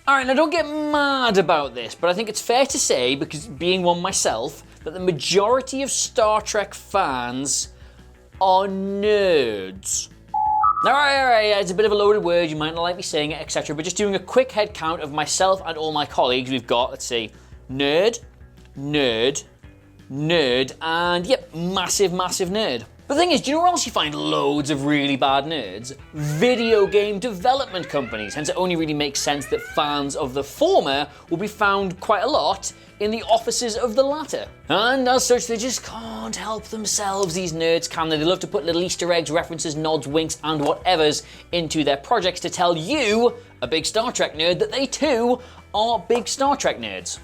Alright, now don't get mad about this, but I think it's fair to say, because being one myself, that the majority of Star Trek fans are nerds. Alright, it's a bit of a loaded word, you might not like me saying it, etc. But just doing a quick head count of myself and all my colleagues, we've got, let's see, nerd, nerd, nerd, and yep, massive, massive nerd. But the thing is, do you know where else you find loads of really bad nerds? Video game development companies. Hence it only really makes sense that fans of the former will be found quite a lot in the offices of the latter. And as such, they just can't help themselves, these nerds, can they? They love to put little Easter eggs, references, nods, winks, and whatevers into their projects to tell you, a big Star Trek nerd, that they too are big Star Trek nerds.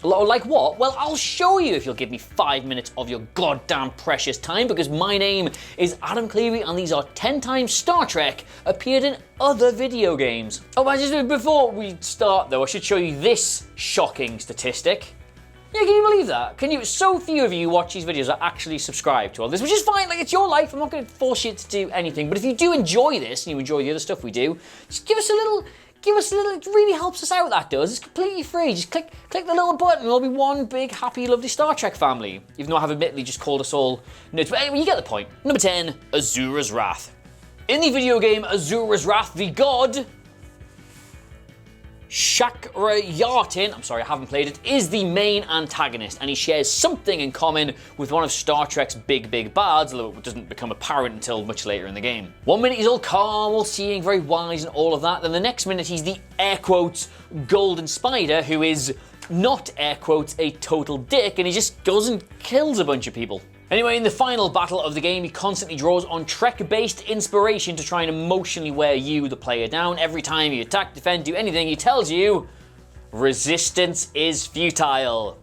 Like what? Well, I'll show you if you'll give me 5 minutes of your goddamn precious time, because my name is Adam Cleary and these are 10 times Star Trek appeared in other video games. Oh, but just before we start though, I should show you this shocking statistic. Yeah, can you believe that? Can you? So few of you who watch these videos are actually subscribed to all this, which is fine, like it's your life, I'm not going to force you to do anything, but if you do enjoy this and you enjoy the other stuff we do, just give us a little, it really helps us out, that does. It's completely free. Just click the little button and we'll be one big, happy, lovely Star Trek family. Even though I have admittedly just called us all nerds. But anyway, you get the point. Number 10, ASURA'S Wrath. In the video game ASURA'S Wrath, the god Shakrayatin, I'm sorry, I haven't played it, is the main antagonist, and he shares something in common with one of Star Trek's big bads, although it doesn't become apparent until much later in the game. One minute he's all calm, all seeing, very wise and all of that, then the next minute he's the air quotes golden spider who is not air quotes a total dick, and he just goes and kills a bunch of people. Anyway, in the final battle of the game, he constantly draws on Trek-based inspiration to try and emotionally wear you, the player, down. Every time you attack, defend, do anything, he tells you, resistance is futile.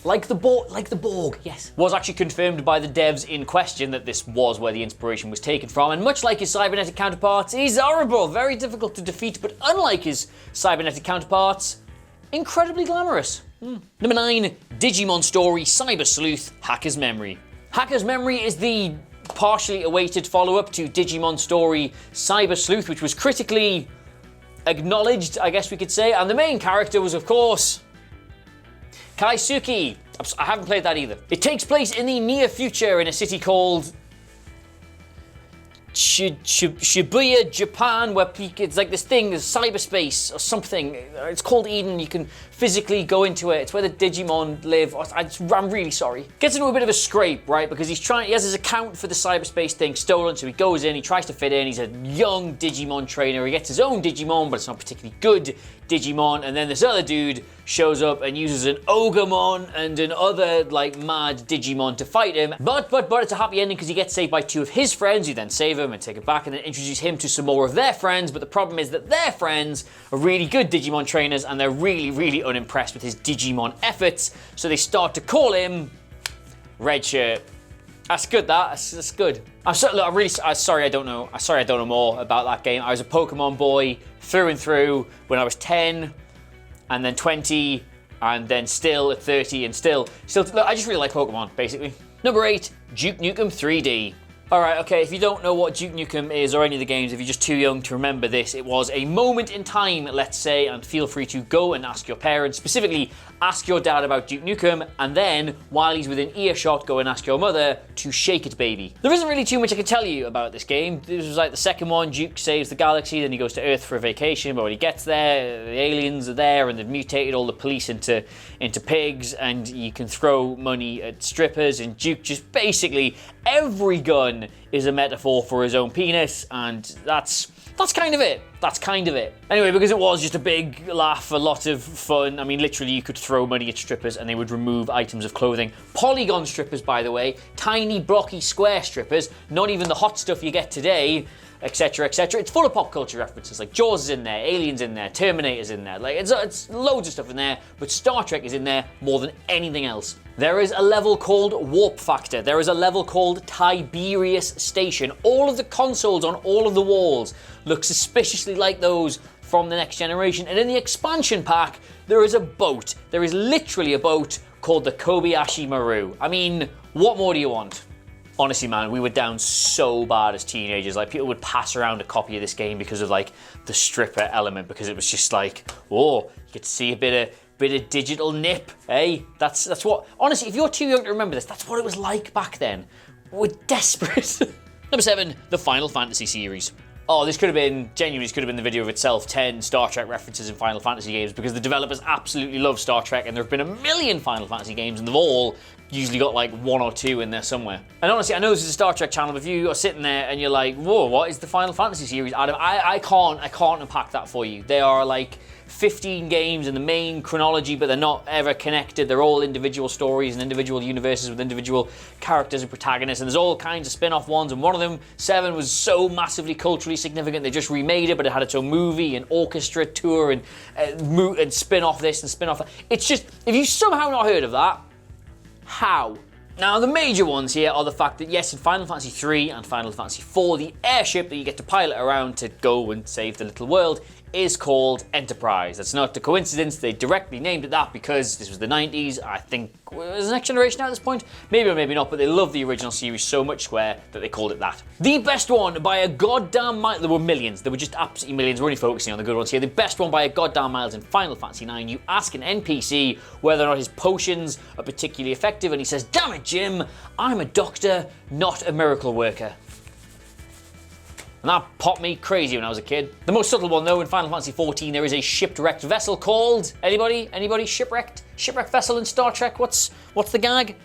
Like the Borg, yes. Was actually confirmed by the devs in question that this was where the inspiration was taken from, and much like his cybernetic counterparts, he's horrible, very difficult to defeat, but unlike his cybernetic counterparts, incredibly glamorous. Number 9, Digimon Story Cyber Sleuth Hacker's Memory. Hacker's Memory is the partially awaited follow-up to Digimon Story Cyber Sleuth, which was critically acknowledged, I guess we could say, and the main character was, of course, Kaisuke. I haven't played that either. It takes place in the near future in a city called Shibuya, Japan, where it's like this thing, cyberspace or something. It's called Eden. You can physically go into it. It's where the Digimon live. I'm really sorry. Gets into a bit of a scrape, right? Because he has his account for the cyberspace thing stolen, so he goes in, he tries to fit in. He's a young Digimon trainer. He gets his own Digimon, but it's not particularly good Digimon. And then this other dude shows up and uses an Ogremon and another like mad Digimon to fight him. But it's a happy ending because he gets saved by 2 of his friends, who then save him and take it back and then introduce him to some more of their friends. But the problem is that their friends are really good Digimon trainers and they're really unimpressed with his Digimon efforts. So they start to call him Red Shirt. That's good. That's good. I'm sorry I don't know more about that game. I was a Pokemon boy through and through when I was 10, and then 20, and then still at 30, and still. Look, I just really like Pokemon, basically. Number 8, Duke Nukem 3D. Alright, okay, if you don't know what Duke Nukem is or any of the games, if you're just too young to remember this, it was a moment in time, let's say, and feel free to go and ask your parents, specifically ask your dad about Duke Nukem, and then, while he's within earshot, go and ask your mother to shake it, baby. There isn't really too much I can tell you about this game. This was like the second one. Duke saves the galaxy, then he goes to Earth for a vacation, but when he gets there, the aliens are there, and they've mutated all the police into pigs, and you can throw money at strippers, and Duke just basically, every gun is a metaphor for his own penis, and that's kind of it. That's kind of it. Anyway, because it was just a big laugh, a lot of fun. I mean, literally, you could throw money at strippers and they would remove items of clothing. Polygon strippers, by the way, tiny, blocky, square strippers, not even the hot stuff you get today, etc., etc. It's full of pop culture references, like Jaws is in there, Aliens in there, Terminator's in there. Like it's loads of stuff in there, but Star Trek is in there more than anything else. There is a level called Warp Factor. There is a level called Tiberius Station. All of the consoles on all of the walls look suspiciously like those from the Next Generation. And in the expansion pack, there is a boat. There is literally a boat called the Kobayashi Maru. I mean, what more do you want? Honestly, man, we were down so bad as teenagers. Like, people would pass around a copy of this game because of like the stripper element, because it was just like, oh, you get to see a bit of digital nip, hey? That's what, honestly, if you're too young to remember this, that's what it was like back then. We're desperate. Number 7, the Final Fantasy series. Oh, this could have been, genuinely, this could have been the video of itself, 10 Star Trek references in Final Fantasy games, because the developers absolutely love Star Trek, and there have been a million Final Fantasy games, and they've all usually got like 1 or 2 in there somewhere. And honestly, I know this is a Star Trek channel, but if you are sitting there and you're like, whoa, what is the Final Fantasy series, Adam? I can't unpack that for you. They are like 15 games in the main chronology, but they're not ever connected. They're all individual stories and individual universes with individual characters and protagonists, and there's all kinds of spin-off ones, and one of them, 7, was so massively culturally significant, they just remade it, but it had its own movie and orchestra tour and spin-off this and spin-off that. It's just, if you somehow not heard of that, how? Now, the major ones here are the fact that, yes, in Final Fantasy 3 and Final Fantasy 4, the airship that you get to pilot around to go and save the little world is called Enterprise. That's not a coincidence. They directly named it that because this was the 90s. I think, was the Next Generation at this point? Maybe or maybe not, but they love the original series so much, Square, that they called it that. The best one by a goddamn mile. There were millions. There were just absolutely millions. We're only focusing on the good ones here. The best one by a goddamn miles in Final Fantasy 9. You ask an NPC whether or not his potions are particularly effective, and he says, "Damn it, Jim, I'm a doctor, not a miracle worker." And that popped me crazy when I was a kid. The most subtle one, though, in Final Fantasy XIV, there is a shipwrecked vessel called... Anybody? Shipwrecked? Shipwrecked vessel in Star Trek? What's the gag?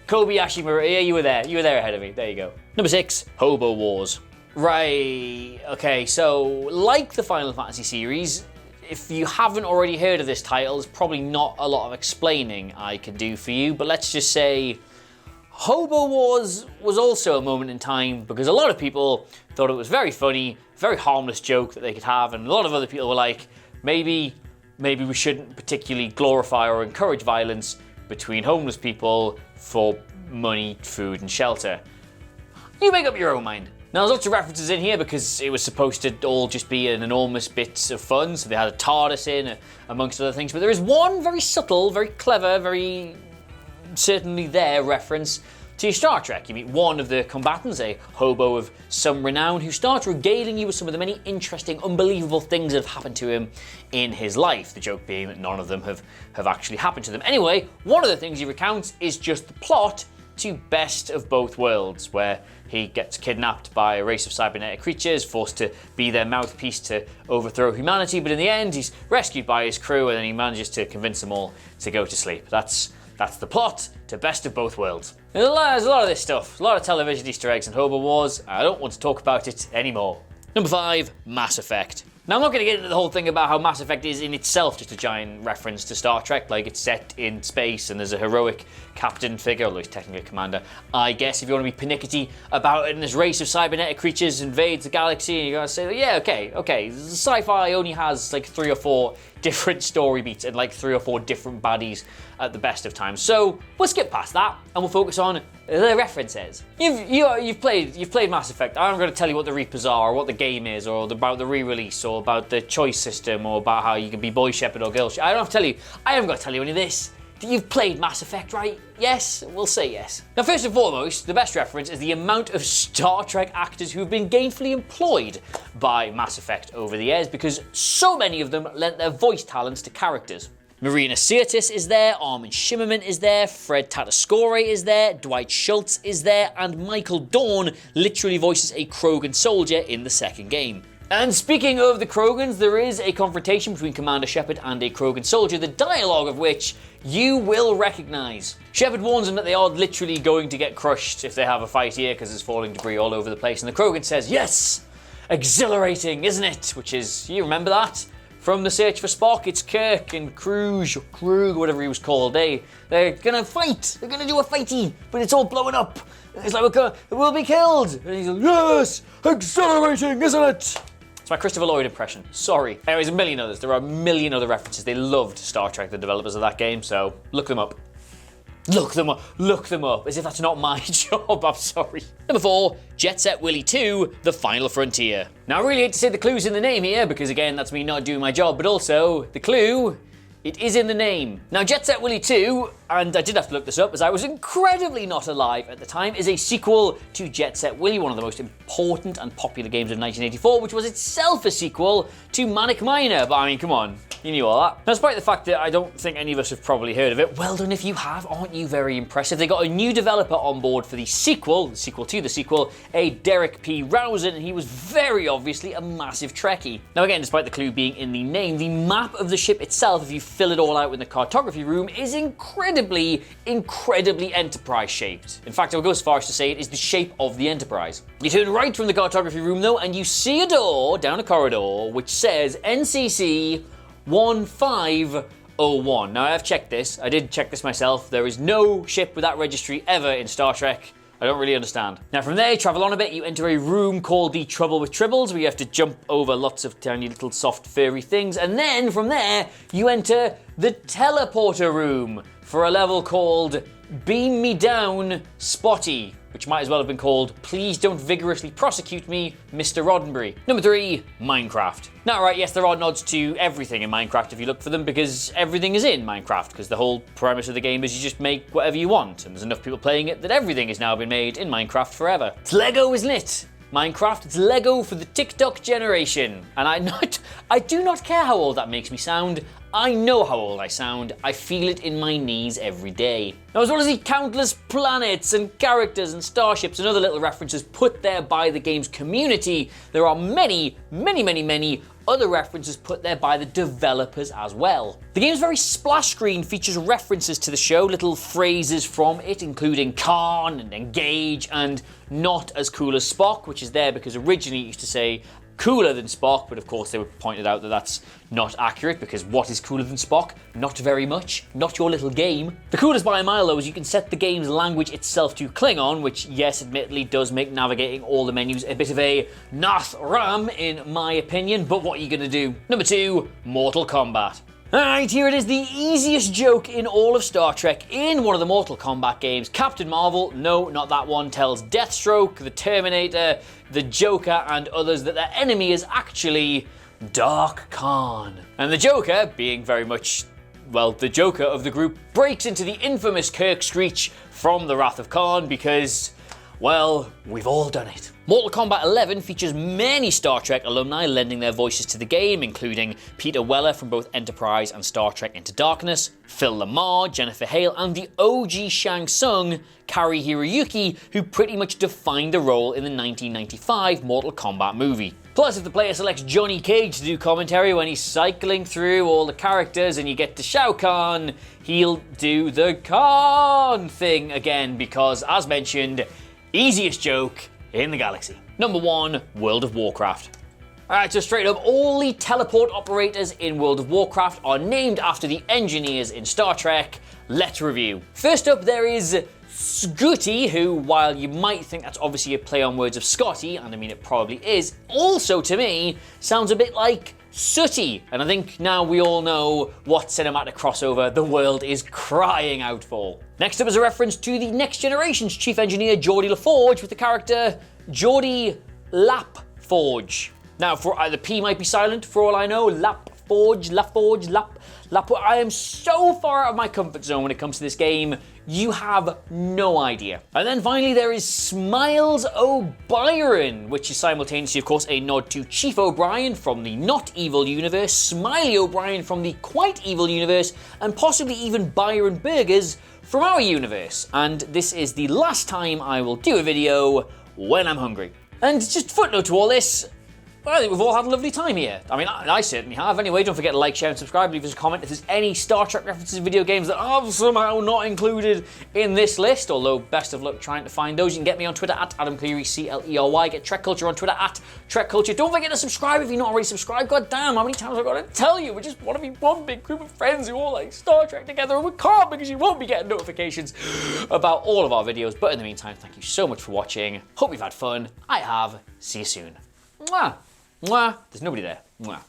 Kobayashi Maru. Yeah, you were there. You were there ahead of me. There you go. Number 6, Hobo Wars. Right. Okay, so like the Final Fantasy series, if you haven't already heard of this title, there's probably not a lot of explaining I can do for you, but let's just say... Hobo Wars was also a moment in time because a lot of people thought it was very funny, very harmless joke that they could have, and a lot of other people were like, maybe we shouldn't particularly glorify or encourage violence between homeless people for money, food, and shelter. You make up your own mind. Now, there's lots of references in here because it was supposed to all just be an enormous bit of fun, so they had a TARDIS in, amongst other things, but there is one very subtle, very clever, very... certainly there reference to Star Trek. You meet one of the combatants, a hobo of some renown, who starts regaling you with some of the many interesting, unbelievable things that have happened to him in his life. The joke being that none of them have actually happened to them. Anyway, one of the things he recounts is just the plot to Best of Both Worlds, where he gets kidnapped by a race of cybernetic creatures, forced to be their mouthpiece to overthrow humanity, but in the end he's rescued by his crew and then he manages to convince them all to go to sleep. That's the plot to Best of Both Worlds. There's a lot of this stuff, a lot of television Easter eggs and Hobo Wars. I don't want to talk about it anymore. Number 5, Mass Effect. Now, I'm not going to get into the whole thing about how Mass Effect is in itself just a giant reference to Star Trek, like it's set in space and there's a heroic captain figure, although he's technically a commander, I guess, if you want to be pernickety about it, and this race of cybernetic creatures invades the galaxy, and you're going to say, yeah, okay, sci-fi only has like 3 or 4 different story beats and like 3 or 4 different baddies at the best of times. So we'll skip past that and we'll focus on the references. You've played Mass Effect. I'm going to tell you what the Reapers are, or what the game is, or about the re-release, or about the choice system, or about how you can be boy shepherd or girl shepherd. I don't have to tell you. I haven't got to tell you any of this. You've played Mass Effect, right? Yes? We'll say yes. Now, first and foremost, the best reference is the amount of Star Trek actors who've been gainfully employed by Mass Effect over the years, because so many of them lent their voice talents to characters. Marina Sirtis is there, Armin Shimmerman is there, Fred Tatasciore is there, Dwight Schultz is there, and Michael Dorn literally voices a Krogan soldier in the second game. And speaking of the Krogans, there is a confrontation between Commander Shepard and a Krogan soldier, the dialogue of which you will recognise. Shepard warns them that they are literally going to get crushed if they have a fight here because there's falling debris all over the place, and the Krogan says, yes, exhilarating, isn't it? Which is, you remember that? From The Search for Spock, it's Kirk and Krug, whatever he was called. They're gonna fight. They're gonna do a fighty, but it's all blowing up. It's like we'll be killed. And he's like, yes, exhilarating, isn't it? It's my Christopher Lloyd impression. Sorry. Anyways, a million others. There are a million other references. They loved Star Trek, the developers of that game. So look them up. Look them up, as if that's not my job, I'm sorry. Number 4, Jet Set Willy 2, The Final Frontier. Now, I really hate to say the clue's in the name here, because again, that's me not doing my job, but also, the clue, it is in the name. Now, Jet Set Willy 2 and I did have to look this up as I was incredibly not alive at the time, is a sequel to Jet Set Willy, one of the most important and popular games of 1984, which was itself a sequel to Manic Miner. But I mean, come on, you knew all that. Now, despite the fact that I don't think any of us have probably heard of it, well done if you have, aren't you very impressive? They got a new developer on board for the sequel to the sequel, a Derek P. Rousing, and he was very obviously a massive Trekkie. Now again, despite the clue being in the name, the map of the ship itself, if you fill it all out in the cartography room, is incredibly Enterprise shaped. In fact, I would go as far as to say it is the shape of the Enterprise. You turn right from the cartography room though, and you see a door down a corridor which says NCC 1501. Now I've checked this, I did check this myself, there is no ship with that registry ever in Star Trek. I don't really understand. Now from there, travel on a bit, you enter a room called the Trouble with Tribbles, where you have to jump over lots of tiny little soft furry things, and then from there, you enter the Teleporter room for a level called Beam Me Down, Spotty, which might as well have been called Please Don't Vigorously Prosecute Me, Mr. Roddenberry. Number 3, Minecraft. Now, right, yes, there are nods to everything in Minecraft if you look for them, because everything is in Minecraft, because the whole premise of the game is you just make whatever you want, and there's enough people playing it that everything has now been made in Minecraft forever. It's Lego, isn't it? Minecraft, it's Lego for the TikTok generation. And I do not care how old that makes me sound. I know how old I sound. I feel it in my knees every day. Now, as well as the countless planets and characters and starships and other little references put there by the game's community, there are many other references put there by the developers as well. The game's very splash screen features references to the show, little phrases from it, including Khan and Engage and Not As Cool as Spock, which is there because originally it used to say cooler than Spock, but of course they were pointed out that that's not accurate, because what is cooler than Spock? Not very much. Not your little game. The coolest by a mile though is you can set the game's language itself to Klingon, which yes, admittedly does make navigating all the menus a bit of a nath ram in my opinion, but what are you gonna do? Number 2, Mortal Kombat. Alright, here it is, the easiest joke in all of Star Trek in one of the Mortal Kombat games. Captain Marvel, no, not that one, tells Deathstroke, the Terminator, the Joker, and others that their enemy is actually Dark Khan. And the Joker, being very much, well, the Joker of the group, breaks into the infamous Kirk screech from the Wrath of Khan because, well, we've all done it. Mortal Kombat 11 features many Star Trek alumni lending their voices to the game, including Peter Weller from both Enterprise and Star Trek Into Darkness, Phil Lamar, Jennifer Hale, and the OG Shang Tsung, Kari Hiroyuki, who pretty much defined the role in the 1995 Mortal Kombat movie. Plus, if the player selects Johnny Cage to do commentary when he's cycling through all the characters and you get to Shao Kahn, he'll do the Khan thing again because, as mentioned, easiest joke in the galaxy. Number 1, World of Warcraft. Alright, so straight up, all the teleport operators in World of Warcraft are named after the engineers in Star Trek. Let's review. First up, there is Scooty, who, while you might think that's obviously a play on words of Scotty, and I mean it probably is, also to me sounds a bit like Sooty, and I think now we all know what cinematic crossover the world is crying out for. Next up is a reference to the Next Generation's chief engineer Geordie LaForge with the character Geordie Lapforge. Now, the P might be silent for all I know. LaForge. I am so far out of my comfort zone when it comes to this game, you have no idea. And then finally there is Smiles O'Byron, which is simultaneously of course a nod to Chief O'Brien from the Not Evil universe, Smiley O'Brien from the Quite Evil universe, and possibly even Byron Burgers from our universe. And this is the last time I will do a video when I'm hungry. And just footnote to all this, well, I think we've all had a lovely time here. I mean, I certainly have. Anyway, don't forget to like, share, and subscribe. Leave us a comment if there's any Star Trek references in video games that are somehow not included in this list, although best of luck trying to find those. You can get me on Twitter at Adam Cleary, CLERY. Get Trek Culture on Twitter at Trek Culture. Don't forget to subscribe if you're not already subscribed. God damn, how many times have I got to tell you? We just want to be one big group of friends who all like Star Trek together, and we can't because you won't be getting notifications about all of our videos. But in the meantime, thank you so much for watching. Hope you've had fun. I have. See you soon. Mwah. Mwah. There's nobody there. Mwah.